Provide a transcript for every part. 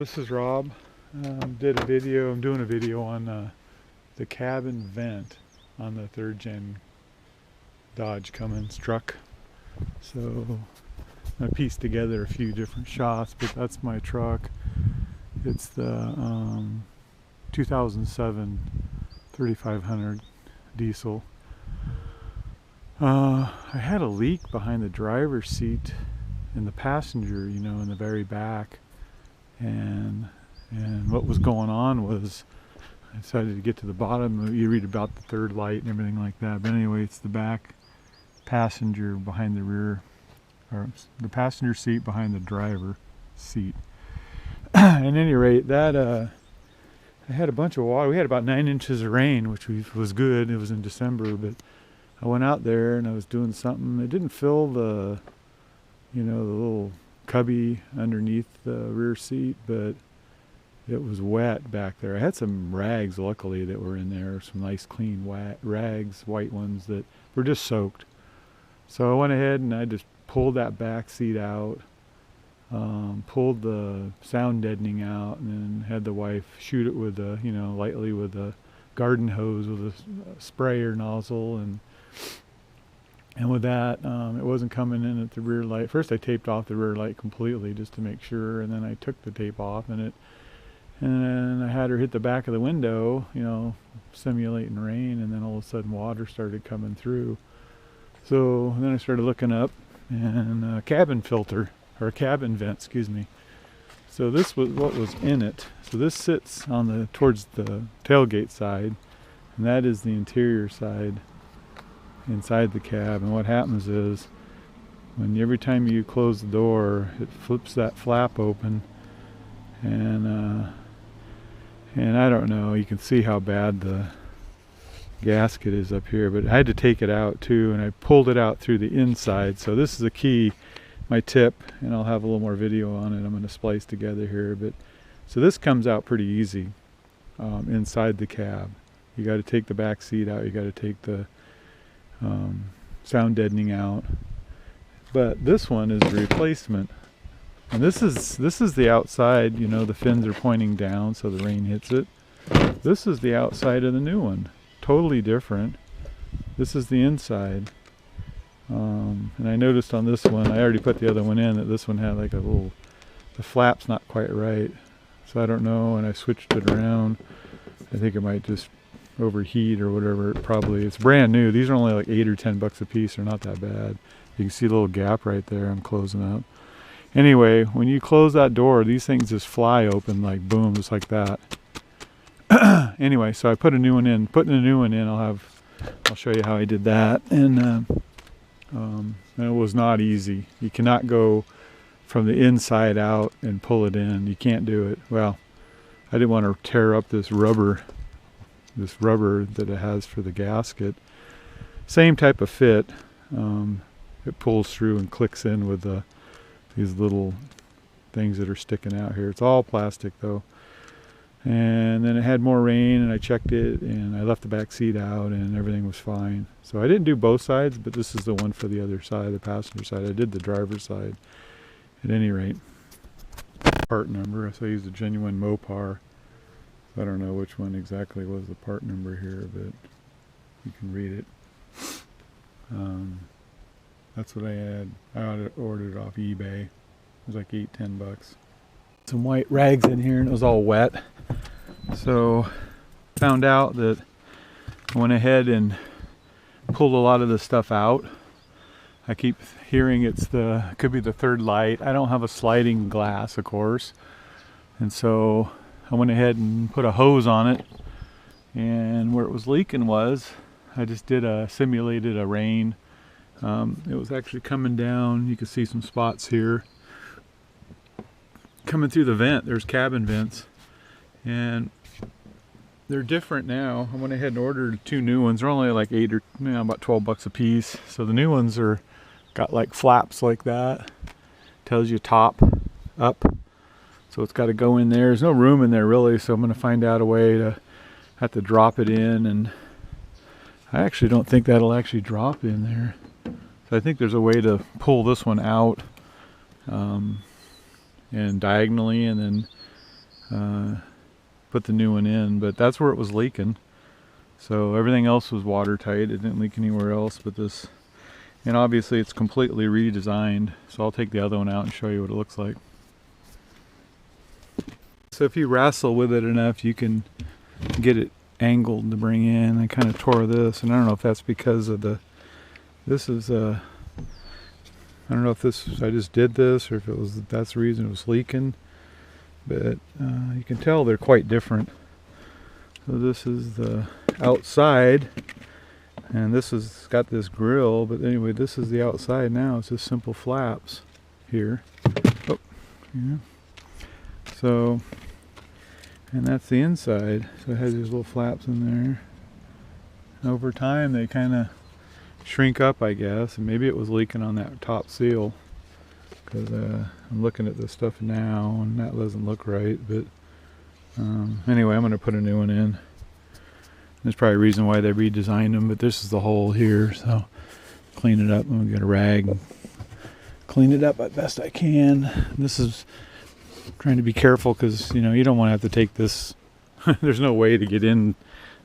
This is Rob. I'm doing a video on the cabin vent on the third gen Dodge Cummins truck. So I pieced together a few different shots, but that's my truck. It's the 2007 3500 diesel. I had a leak behind the driver's seat in the passenger, in the very back. And what was going on was I decided to get to the bottom. You read about the third light and everything like that, but anyway, it's the back passenger behind the rear, or the passenger seat behind the driver seat. At any rate, that I had a bunch of water. We had about 9 inches of rain, which was good. It was in December, but I went out there and I was doing something. It didn't fill the little cubby underneath the rear seat, but it was wet back there. I had some rags, luckily, that were in there, some nice clean rags, white ones that were just soaked. So I went ahead and I just pulled that back seat out, pulled the sound deadening out, and then had the wife shoot it with lightly with a garden hose with a sprayer nozzle, and with that, it wasn't coming in at the rear light. First I taped off the rear light completely just to make sure, and then I took the tape off, and then I had her hit the back of the window, simulating rain, and then all of a sudden water started coming through. So then I started looking up, and a cabin filter, or a cabin vent, excuse me. So this was what was in it. So this sits on towards the tailgate side, and that is the interior side inside the cab. And what happens is every time you close the door, it flips that flap open, and I don't know, you can see how bad the gasket is up here, but I had to take it out too, and I pulled it out through the inside. So this is the key, my tip, and I'll have a little more video on it I'm going to splice together here. But so this comes out pretty easy inside the cab. You got to take the back seat out, you got to take the sound deadening out, but this one is the replacement, and this is the outside. The fins are pointing down so the rain hits it. This is the outside of the new one, totally different. This is the inside, and I noticed on this one, I already put the other one in, that this one had like the flap's not quite right, so I don't know, and I switched it around. I think it might just overheat or whatever. It's brand new. These are only like $8 or $10 a piece. They're not that bad. You can see a little gap right there. I'm closing up. Anyway, when you close that door, these things just fly open, like boom, just like that. Anyway, so I put a new one in. Putting a new one in, I'll show you how I did that. And it was not easy. You cannot go from the inside out and pull it in. You can't do it. Well, I didn't want to tear up this rubber that it has for the gasket. Same type of fit. It pulls through and clicks in with these little things that are sticking out here. It's all plastic though. And then it had more rain, and I checked it, and I left the back seat out, and everything was fine. So I didn't do both sides, but this is the one for the other side, the passenger side. I did the driver's side. At any rate, part number, so I used a genuine Mopar. I don't know which one exactly was the part number here, but you can read it. That's what I had. I ordered off eBay. It was like $8-10. Some white rags in here, and it was all wet. So found out that I went ahead and pulled a lot of the stuff out. I keep hearing it could be the third light. I don't have a sliding glass, of course, and so I went ahead and put a hose on it, and where it was leaking I just simulated a rain. It was actually coming down. You can see some spots here coming through the vent. There's cabin vents, and they're different now. I went ahead and ordered 2 new ones. They're only like about $12 a piece. So the new ones got like flaps like that. Tells you top, up. So it's got to go in there. There's no room in there really, so I'm going to find out a way to have to drop it in, and I actually don't think that'll actually drop in there. So I think there's a way to pull this one out and diagonally, and then put the new one in, but that's where it was leaking. So everything else was watertight. It didn't leak anywhere else but this. And obviously it's completely redesigned. So I'll take the other one out and show you what it looks like. So if you wrestle with it enough, you can get it angled to bring in. I kind of tore this, and I don't know if that's because of this is I don't know if I just did this or if that's the reason it was leaking, but you can tell they're quite different. So this is the outside, and this has got this grill, but anyway, this is the outside now. It's just simple flaps here. Oh, yeah. So, and that's the inside. So it has these little flaps in there. Over time, they kind of shrink up, I guess, and maybe it was leaking on that top seal, because I'm looking at this stuff now, and that doesn't look right. But anyway, I'm going to put a new one in. There's probably a reason why they redesigned them, but this is the hole here, so clean it up. I'm going to get a rag and clean it up as best I can. This is trying to be careful because, you know, you don't want to have to take this. There's no way to get in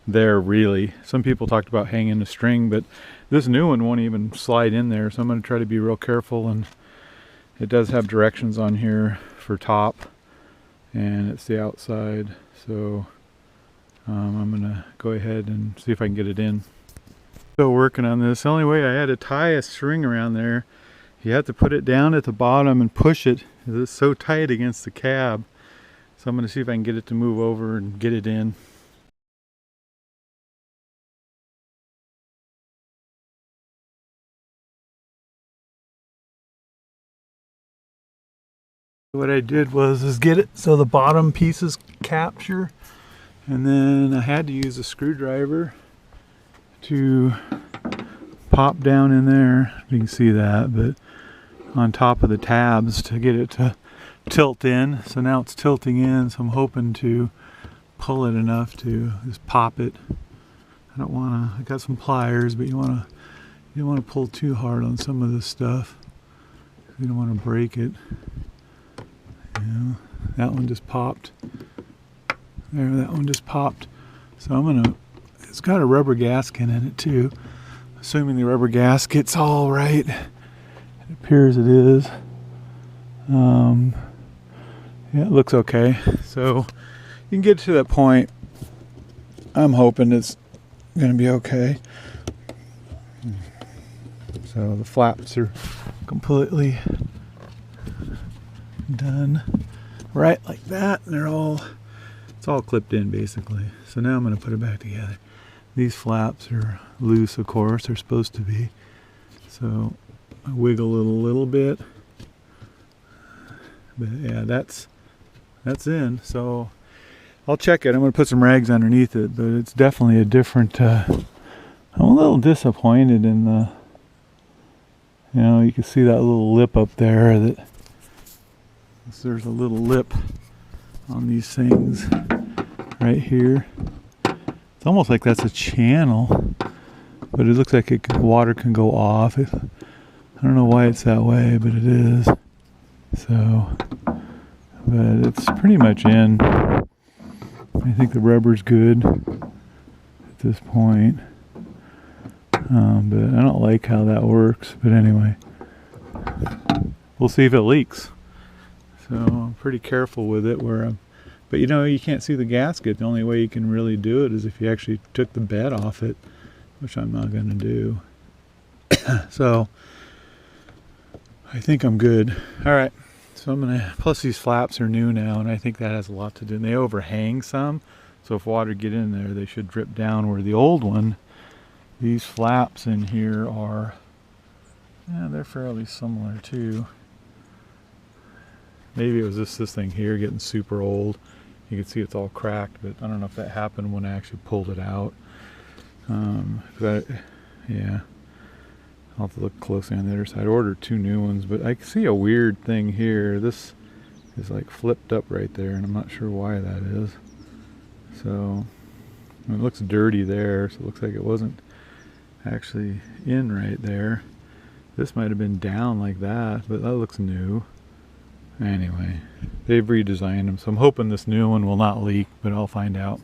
there, really. Some people talked about hanging a string, but this new one won't even slide in there, so I'm going to try to be real careful. And it does have directions on here for top, and it's the outside, so I'm going to go ahead and see if I can get it in. Still working on this. The only way I had to tie a string around there, you have to put it down at the bottom and push it. It's so tight against the cab. So I'm going to see if I can get it to move over and get it in. What I did was get it so the bottom pieces capture, and then I had to use a screwdriver to pop down in there. You can see that, but on top of the tabs to get it to tilt in. So now it's tilting in, so I'm hoping to pull it enough to just pop it. I don't want to, I got some pliers, but you don't want to pull too hard on some of this stuff. You don't want to break it. Yeah, that one just popped. There, that one just popped. So it's got a rubber gasket in it too. Assuming the rubber gasket's all right. It appears it is. Yeah, it looks okay. So you can get to that point. I'm hoping it's going to be okay. So the flaps are completely done right like that, and it's all clipped in basically. So now I'm going to put it back together. These flaps are loose, of course, they're supposed to be. So I wiggle it a little bit, but yeah, that's in. So I'll check it. I'm going to put some rags underneath it, but it's definitely a different. I'm a little disappointed in the. You know, you can see that little lip up there. There's a little lip on these things right here. It's almost like that's a channel, but it looks like water can go off. I don't know why it's that way, but it is. So, but it's pretty much in. I think the rubber's good at this point. But I don't like how that works. But anyway, we'll see if it leaks. So I'm pretty careful with it but you know, you can't see the gasket. The only way you can really do it is if you actually took the bed off it, which I'm not going to do. So I think I'm good. All right. So I'm going to, plus these flaps are new now, and I think that has a lot to do. And they overhang some. So if water get in there, they should drip down, where the old one, these flaps in here are, yeah, they're fairly similar too. Maybe it was just this thing here getting super old. You can see it's all cracked, but I don't know if that happened when I actually pulled it out. Yeah, I'll have to look closely on the other side. I ordered 2 new ones, but I see a weird thing here. This is like flipped up right there, and I'm not sure why that is. So it looks dirty there, so it looks like it wasn't actually in right there. This might have been down like that, but that looks new. Anyway, they've redesigned them, so I'm hoping this new one will not leak, but I'll find out.